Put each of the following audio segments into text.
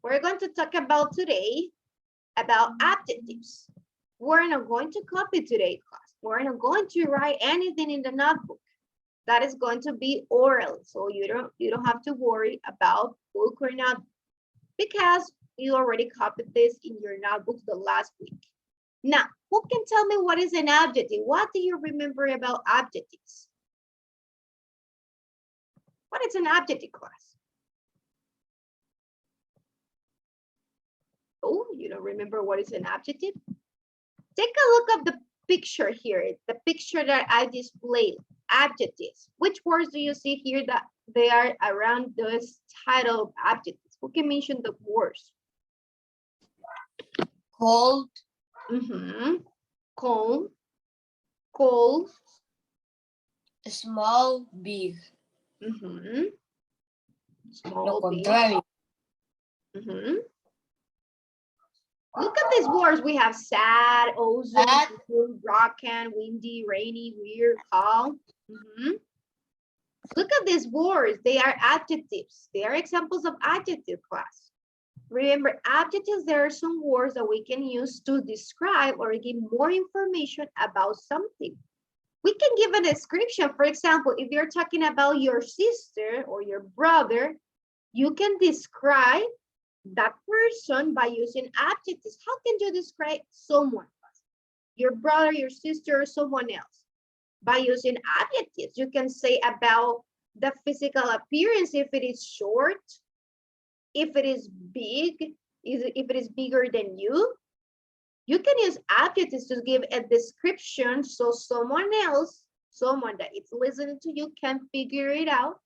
We're going to talk about today about adjectives. We're not going to copy today, class. We're not going to write anything in the notebook. That is going to be oral, so you don't have to worry about book or not, because you already copied this in your notebook the last week. Now, who can tell me what is an adjective? What do you remember about adjectives? What is an adjective, class? Oh, you don't remember what is an adjective? Take a look at the picture here, the picture that I displayed, adjectives. Which words do you see here that they are around this title of adjectives? Who can mention the words? Cold, Calm, cold, small, big. Small, Lo big. contrario. Look at these words. We have sad, ozone, Sad. rockin', windy, rainy, weird, calm. Look at these words. They are adjectives. They are examples of adjective, class. Remember, adjectives, there are some words that we can use to describe or give more information about something. We can give a description. For example, if you're talking about your sister or your brother, you can describe that person by using adjectives. How can you describe someone? Your brother, your sister, or someone else? By using adjectives. You can say about the physical appearance, if it is short, if it is big, if it is bigger than you. You can use adjectives to give a description so someone else, someone that is listening to you, can figure it out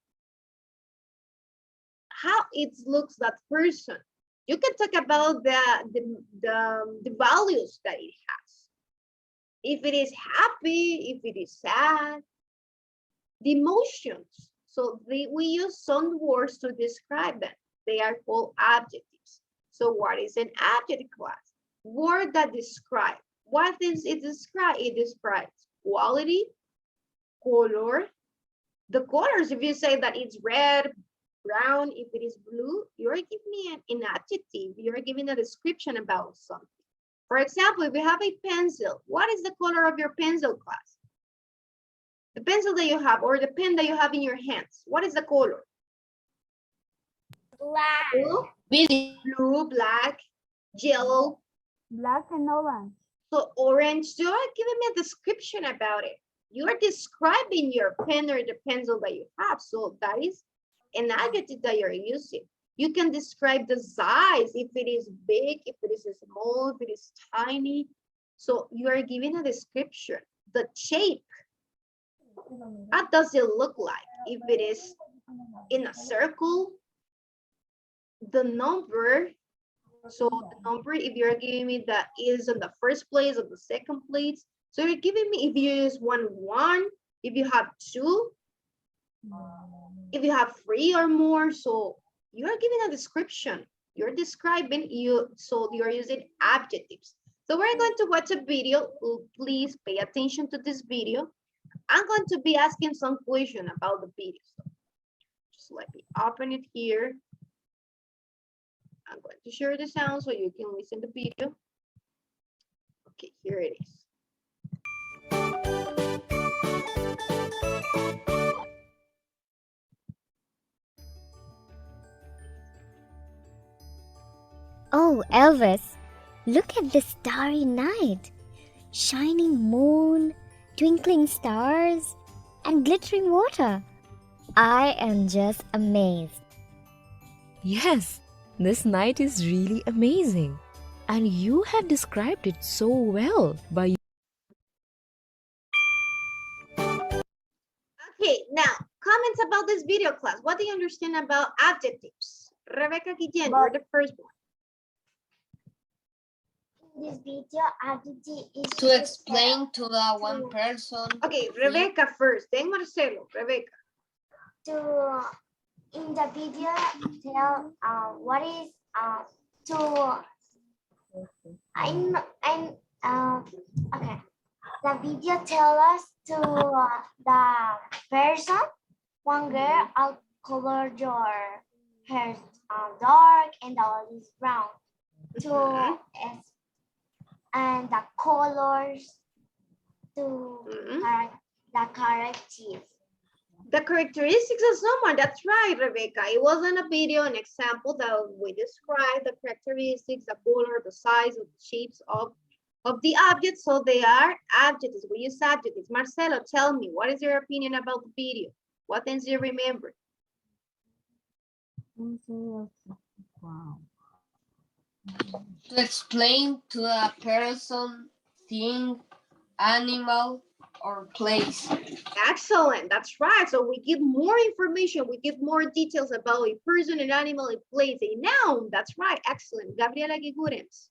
how it looks, that person. You can talk about the values that it has. If it is happy, if it is sad, the emotions. So we use some words to describe them. They are called adjectives. So what is an adjective, class? Word that describe. What things it describes? It describes quality, color. The colors, if you say that it's red, brown, if it is blue, you're giving me an adjective. You're giving a description about something. For example, if you have a pencil, what is the color of your pencil, class? The pencil that you have or the pen that you have in your hands, what is the color? Black. Blue, black, yellow. Black and orange. So orange, you are giving me a description about it. You are describing your pen or the pencil that you have. So that is an adjective that you're using. You can describe the size, if it is big, if it is small, if it is tiny. So you are giving a description. The shape, what does it look like? If it is in a circle, the number. So the number, if you're giving me that is in the first place or the second place. So you're giving me, if you use one, if you have two, if you have three or more. So you're giving a description. You're describing you, so you're using adjectives. So we're going to watch a video. Please pay attention to this video. I'm going to be asking some question about the video. So just let me open it here. I'm going to share the sound so you can listen to the video. Okay, here it is. Oh, Elvis, look at the starry night. Shining moon, twinkling stars, and glittering water. I am just amazed. Yes, this night is really amazing. And you have described it so well by... Okay, now, comments about this video, class. What do you understand about adjectives? Rebecca Guillen, you're the first one. This video adjective is To explain to the one person. Okay, Rebecca first, then Marcelo. Rebecca. to in the video tell what is to I'm okay. The video tell us to the person, one girl, I'll color your hair dark and the other is brown. To Mhm. and the colors to Mhm. the characters. The characteristics of someone, that's right, Rebecca. It wasn't a video, an example that we described the characteristics, the color, the size, of the shapes of the object. So they are adjectives. We use adjectives. Marcelo, tell me, what is your opinion about the video? What things do you remember? To explain to a person, thing, animal, or place. Excellent, that's right. So we give more information, we give more details about a person, an animal, a place, a noun. That's right, excellent. Gabriela Gigurems.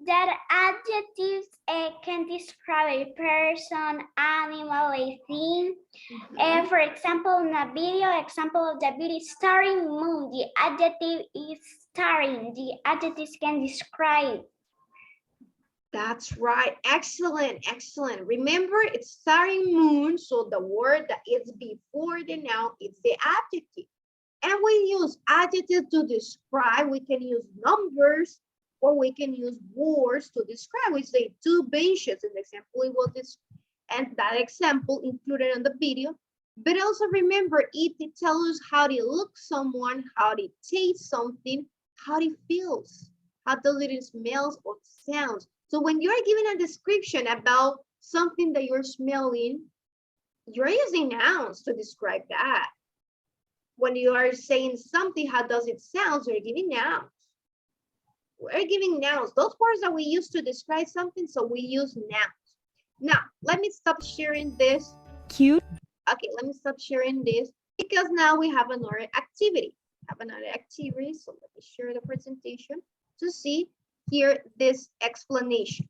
That adjectives can describe a person, animal, a thing. For example, in a video, example of the video starring moon, the adjective is starring. The adjectives can describe. That's right, excellent, excellent. Remember, it's starring moon, so the word that is before the noun is the adjective. And we use adjectives to describe. We can use numbers or we can use words to describe. We say 2 benches. In the example, it was this, and that example included in the video. But also remember, it tells us how to look someone, how to taste something, how it feels, how does it smells or sounds. So when you're giving a description about something that you're smelling, you're using nouns to describe that. When you are saying something, how does it sound? You're giving nouns. We're giving nouns. Those words that we use to describe something, so we use nouns. Now, let me stop sharing this. Cute. Okay, let me stop sharing this because now we have another activity. So let me share the presentation to see here this explanation.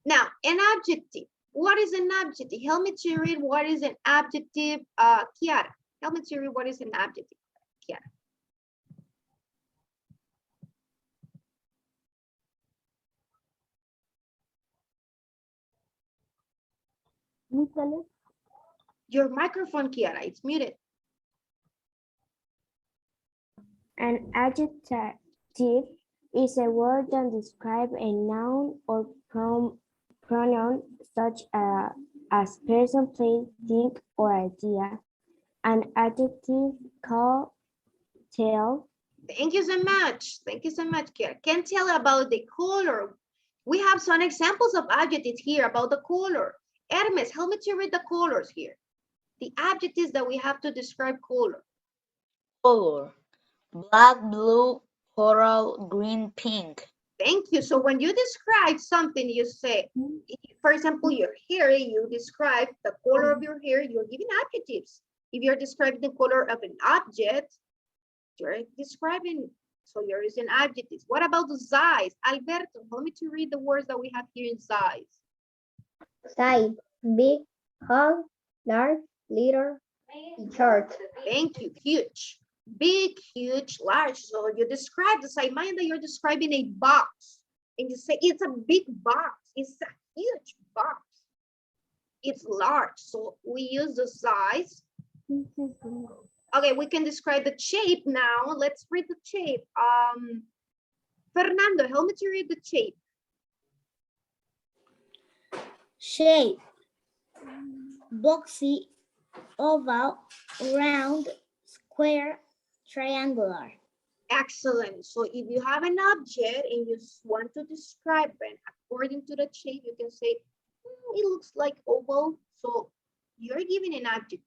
Now, an adjective. What is an adjective? Help me to read what is an adjective, Kiara. Help me to read what is an adjective, Kiara. Your microphone, Kiara, it's muted. An adjective is a word that describes a noun or pronoun such as person, place, thing, or idea. An adjective called tell. Thank you so much. Thank you so much, Kiara. Can tell about the color. We have some examples of adjectives here about the color. Hermes, help me to read the colors here. The adjectives that we have to describe color. Color: black, blue, coral, green, pink. Thank you. So when you describe something, you say, for example, your hair, you describe the color of your hair, you're giving adjectives. If you're describing the color of an object, you're describing, so you're using adjectives. What about the size? Alberto, help me to read the words that we have here in size. Size: big, tall, large, little, short. Thank you. Huge. Big, huge, large. So you describe the size. Mind that you're describing a box. And you say it's a big box. It's a huge box. It's large. So we use the size. Okay, we can describe the shape now. Let's read the shape. Fernando, help me to read the shape. Shape: boxy, oval, round, square, triangular. Excellent. So if you have an object and you want to describe it according to the shape, you can say, it looks like oval. So you're giving an adjective.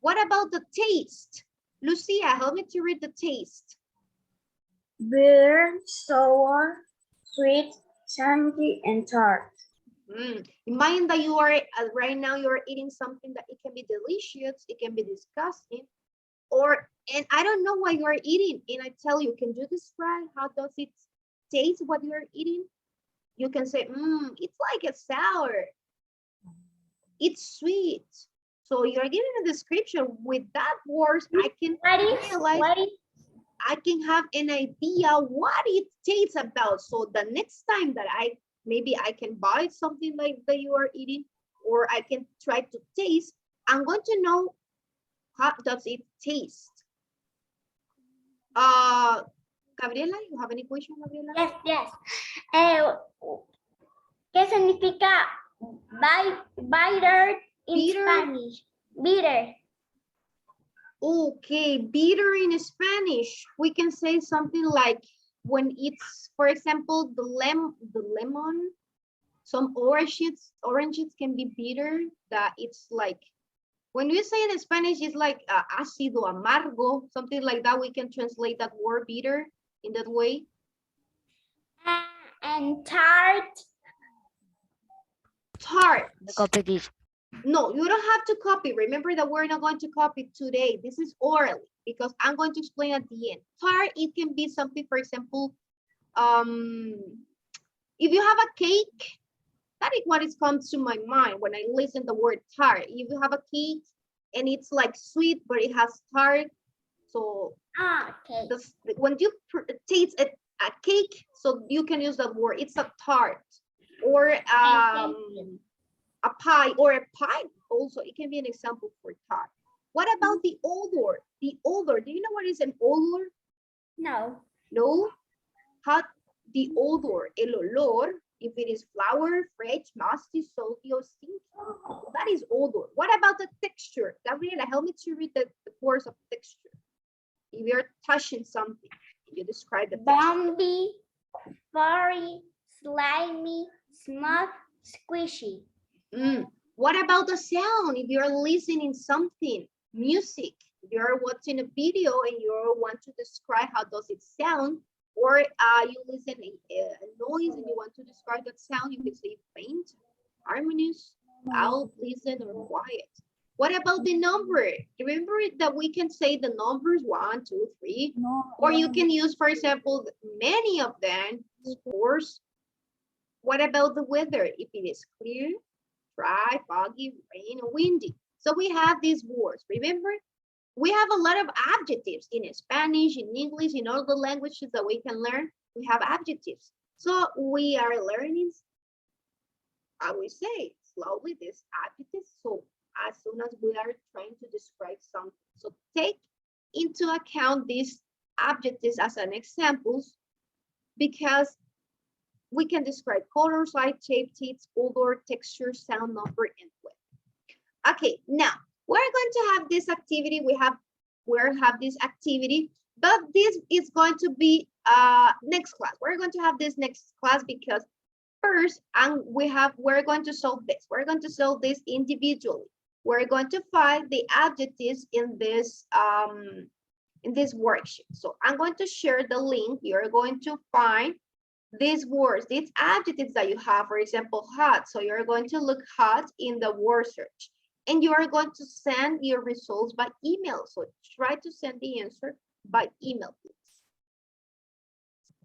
What about the taste? Lucia, help me to read the taste. Bitter, sour, sweet, tangy, and tart. Imagine that you are, right now you're eating something that it can be delicious, it can be disgusting, and I don't know what you're eating, and I tell you, can you describe how does it taste what you're eating? You can say, it's like a sour, it's sweet. So you're giving a description with that words. I can realize, I can have an idea what it tastes about. So the next time that maybe I can buy something like that you are eating, or I can try to taste, I'm going to know how does it taste. Gabriela, you have any question, Gabriela? Yes, yes. ¿Qué significa bitter in Bitter? Spanish? Bitter. Okay, bitter in Spanish, we can say something like when it's, for example, the lemon, some oranges can be bitter, that it's like, when we say in Spanish, it's like ácido, amargo, something like that. We can translate that word bitter in that way. And tart. Tart. Copy this. No, you don't have to copy. Remember that we're not going to copy today. This is orally because I'm going to explain at the end. Tart, it can be something, for example, if you have a cake, that is what comes to my mind when I listen the word tart. If you have a cake and it's like sweet, but it has tart, so Okay. when you taste a cake, so you can use that word. It's a tart, or a pie, or a pie also. It can be an example for tart. What about the odor? The odor. Do you know what is an odor? No. No. How the odor, el olor. If it is flour, fresh, musty, salty, or stinky, that is odor. What about the texture? Gabriela, help me to read the words of texture. If you're touching something, you describe the texture. Bumpy, furry, slimy, smooth, squishy. What about the sound? If you're listening something, music, you're watching a video and you want to describe how does it sound, or you listen a noise and you want to describe that sound, you can say faint, harmonious, loud, pleasant, or quiet. What about the number? Remember that we can say the numbers 1, 2, 3, or you can use, for example, many of them, scores. What about the weather? If it is clear, dry, foggy, rain, or windy. So we have these words. Remember, we have a lot of adjectives in Spanish, in English, in all the languages that we can learn. We have adjectives. So we are learning, I will say, slowly these adjectives. So as soon as we are trying to describe something. So take into account these adjectives as an examples, because we can describe color, size, shape, teeth, odor, texture, sound, number, and weight. Okay, now we're going to have this activity. We have this activity, but this is going to be next class. We're going to have this next class because first, we're going to solve this. We're going to solve this individually. We're going to find the adjectives in this worksheet. So I'm going to share the link. You're going to find these words, these adjectives that you have, for example, hot. So you're going to look hot in the word search. And you are going to send your results by email. So try to send the answer by email, please.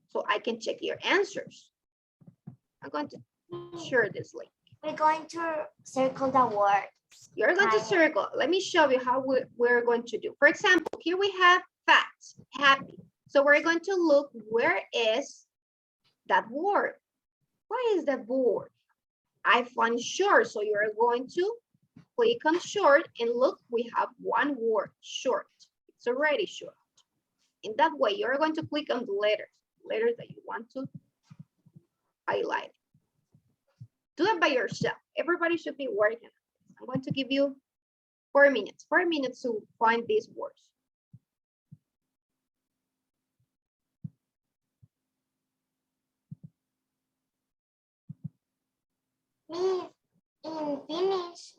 So I can check your answers. I'm going to share this link. We're going to circle the word. You're going to circle. Let me show you how we're going to do. For example, here we have fat, happy. So we're going to look, where is that word? What is that word? I find short. So you're going to click on short and look, we have one word, short. It's already short. In that way, you're going to click on the letters that you want to highlight. Do it by yourself. Everybody should be working. I'm going to give you 4 minutes to find these words. In finish,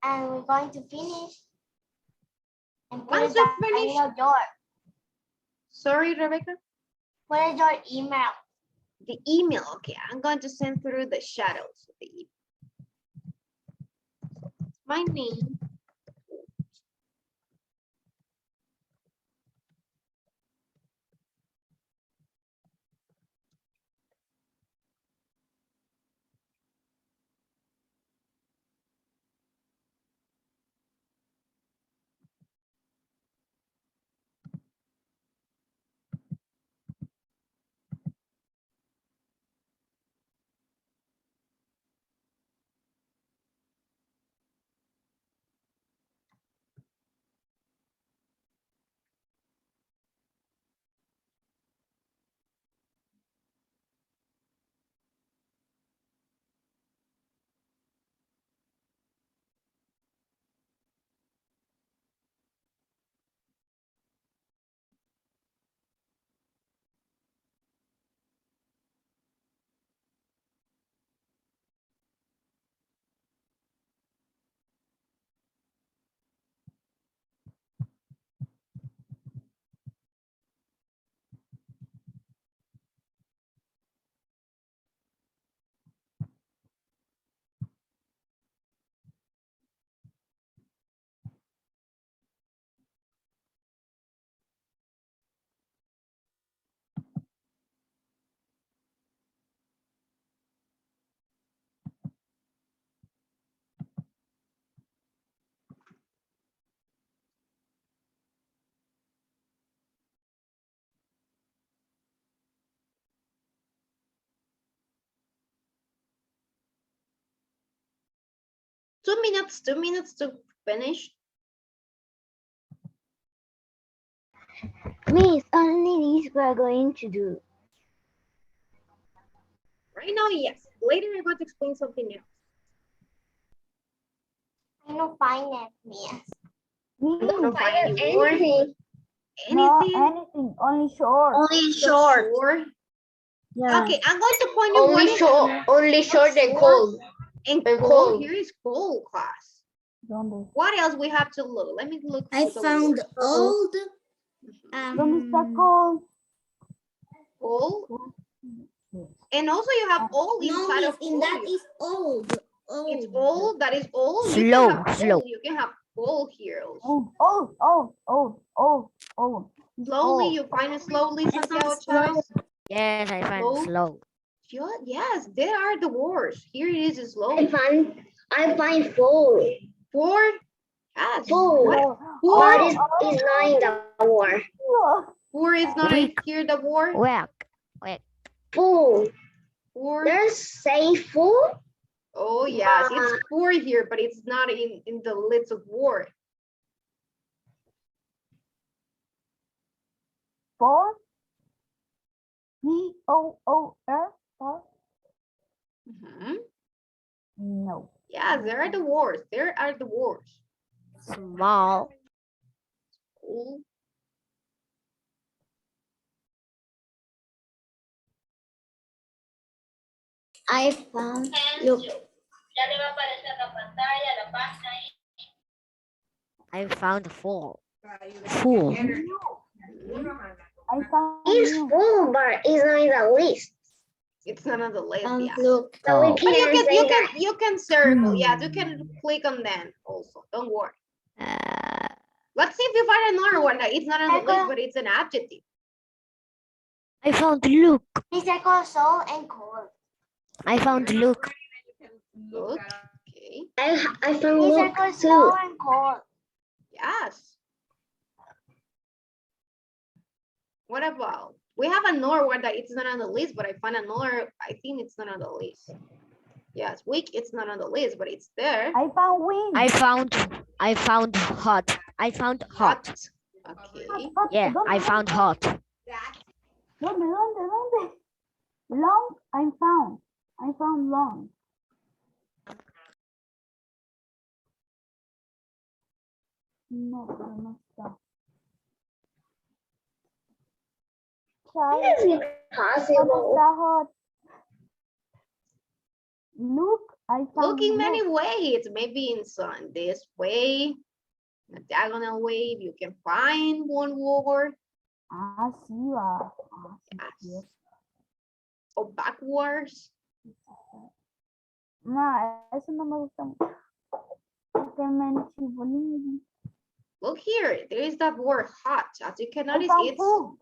and we're going to finish. And put Once it you down finish, in your sorry, Rebecca. Put in your email. The email, okay. I'm going to send through the shadows of the email. My name. 2 minutes to finish. Miss, only this we're going to do. Right now, yes. Later, I'm going to explain something else. I don't find it, miss. Don't find any word. anything. Anything? Only short. Only So short. Yeah. Okay, I'm going to point you Only what short, only short and cold. and and cold. cold. Here is cold class. What else we have to look? Let me look. I for the found word. old. Cold. And also you have old No, inside miss, of in cold. that is old. It's old. That is old. You Slow, can have slow. old. You can have cold here also. Slowly, you find it slowly, found Santiago slow. Chavez. Yes, I find Slow. slow. Yes, there are the words. Here it is slow. I find full. Four. Yes. Full. What? What Four. is not in the word? Four is not Weak. here the word. Whack. Full. Four. There's say full. Oh yes, it's four here, but it's not in the list of word. Four. P-O-O-R. Mhm. No. Yeah, there are the words. There are the words. Small. Cool. I found. Look. I found full. Full. I found It's full, but it's not in the list. It's not on the list. Yeah. Look. Oh. So we But you can say that. you can circle. Yeah, you can click on them also. Don't worry. Let's see if you find another one that it's not on the list, but it's an adjective. I found look. We circle soul and cold. I found look. Look. Okay. I found look too. and cold. Yes. What about? We have another one that it's not on the list, but I found another. I think it's not on the list. Yes, weak. It's not on the list, but it's there. I found wind. I found hot. I found hot. Okay. Yeah, I found hot. ¿Dónde? Long, I found long. No, pero no está. It is possible. Está hot. Look, I found Look in many look. ways. Maybe in some this way, a diagonal way. You can find one word. Sí va. Yes. Or backwards. No, eso no me gusta mucho. Porque me enchibolín. Look here. There is that word hot. As you can I notice, found it's food.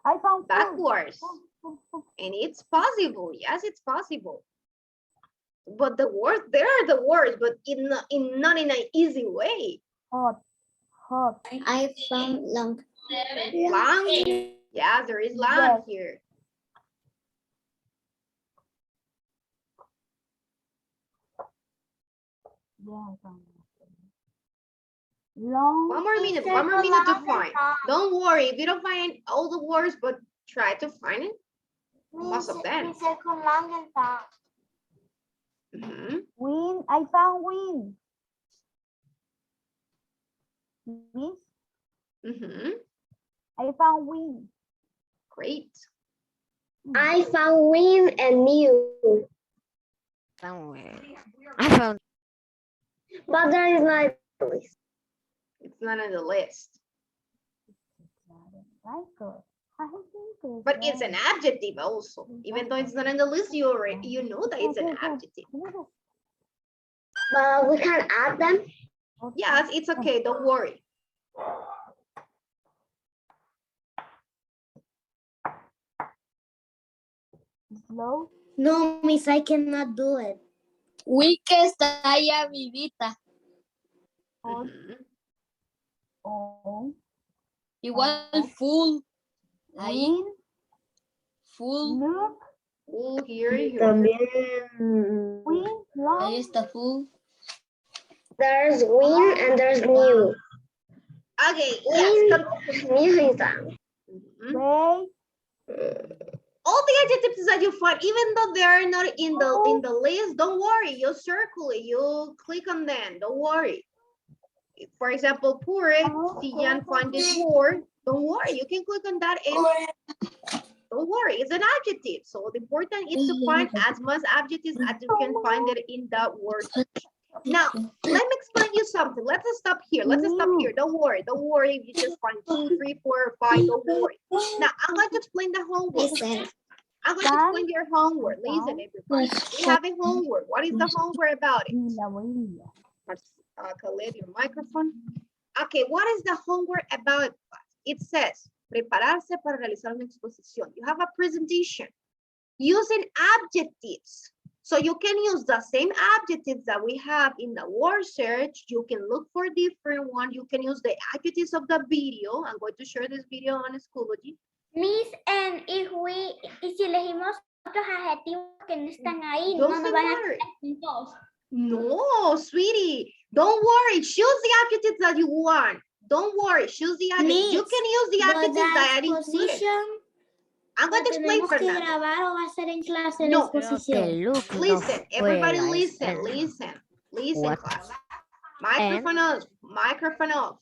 I found food. backwards. Food. And it's possible. Yes, it's possible. But the words, there are the words, but not in an easy way. Hot. I found long. Long. Yeah, there is long Yes. here. Yeah, I found it. Long. One more minute to find. Don't worry if you don't find all the words, but try to find it. Most of them. We circle long and found. Mhm. Wind. I found wind. Miss, Mhm. I found wind. Great. I found wind and new. Somewhere. I found But there is not. It's not on the list, Michael, I think but it's an adjective also. Even though it's not on the list, you know that it's an adjective. But we can add them. Yes, it's okay. Don't worry. Slow. No, miss, I cannot do it. Weak está allá vivita. Mhm. Oh. Igual full. Ahí, Wind. full. Look. Oh, here. Wind. Long. Ahí está full. There's win and there's new. Okay, yes. New is that. Mhm. All the adjectives that you find, even though they are not in the list, don't worry. You circle it. You click on them. Don't worry. For example, poor. Si Jan find this word, don't worry. You can click on that and don't worry. It's an adjective. So the important is to find as much adjectives as you can find it in that word. Now, let me explain you something. Let's stop here. Let's stop here. Don't worry. Don't worry if you just find 2, 3, 4, 5. Don't worry. Now, I'm going to explain the homework. I'm going to explain your homework. Listen, everybody. We have a homework. What is the homework about it? Khaled, your microphone. Okay, what is the homework about? It says, prepararse para realizar una exposición. You have a presentation using adjectives. So you can use the same adjectives that we have in the word search. You can look for different ones. You can use the adjectives of the video. I'm going to share this video on Schoology. Miss, and y si elegimos otros adjetivos que no están ahí, no Doesn't nos van a matter. hacer puntos. No, sweetie. Don't worry. Choose the adjectives that you want. Don't worry. Choose the adjectives. You Miss, can use the adjectives that are included. exposition, I'm going to explain tenemos for que that. grabar o va a ser en clase No. la Creo exposición. que Luke no Listen, fue everybody a la listen, escuela. listen, What? class. Microphone off, microphone off.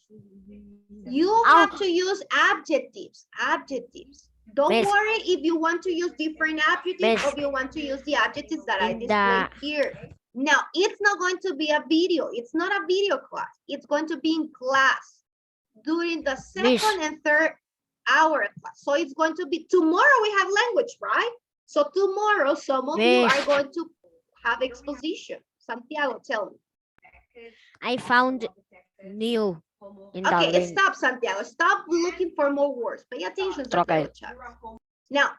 You Ow. have to use adjectives, adjectives. Don't Miss. worry if you want to use different adjectives Miss. or if you want to use the adjectives that I In displayed the- here. Now, it's not going to be a video. It's not a video class. It's going to be in class during the second Miss. and third hour class. So it's going to be, tomorrow we have language, right? So tomorrow, some of you Miss. are going to have exposition. Santiago, tell me. I found new in the Okay, link. stop, Santiago. Stop looking for more words. Pay attention, Santiago. Okay. Chavez. Now,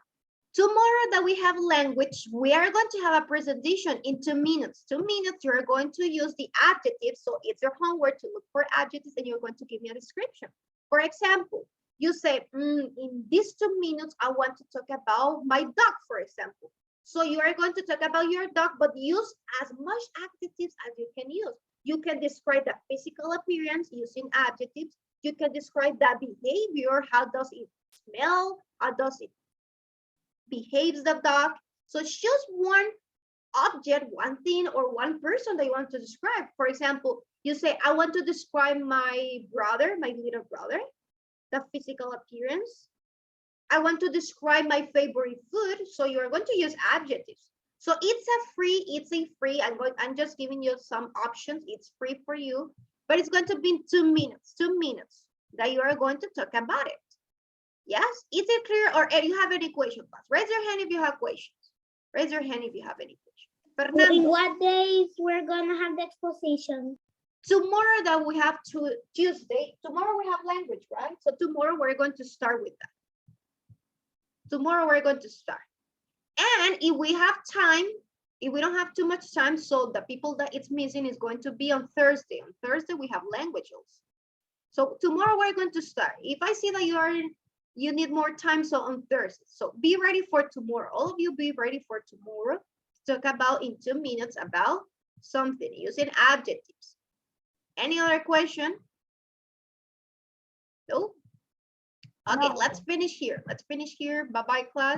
tomorrow that we have language, we are going to have a presentation in 2 minutes. 2 minutes, you're going to use the adjectives. So it's your homework to look for adjectives and you're going to give me a description. For example, you say, in these 2 minutes, I want to talk about my dog, for example. So you are going to talk about your dog, but use as much adjectives as you can use. You can describe the physical appearance using adjectives. You can describe the behavior. How does it smell? How does it behaves the dog? So choose one object, one thing, or one person that you want to describe. For example, you say, I want to describe my brother, my little brother, the physical appearance. I want to describe my favorite food. So you are going to use adjectives. So it's a free. I'm just giving you some options. It's free for you, but it's going to be in 2 minutes, 2 minutes that you are going to talk about it. Yes, is it clear? Or do you have any question, class? Raise your hand if you have questions. Raise your hand if you have any questions. In Fernando, what days we're gonna have the exposition? tomorrow that we have to Tuesday, tomorrow we have language, right? So tomorrow we're going to start with that. Tomorrow we're going to start. And if we have time, if we don't have too much time, so the people that it's missing is going to be on Thursday. On Thursday, we have language also. So tomorrow we're going to start. If I see that you need more time, so on Thursday. So be ready for tomorrow. All of you be ready for tomorrow. Talk about in 2 minutes about something using adjectives. Any other question? No? Okay, let's finish here. Let's finish here. Bye-bye, class.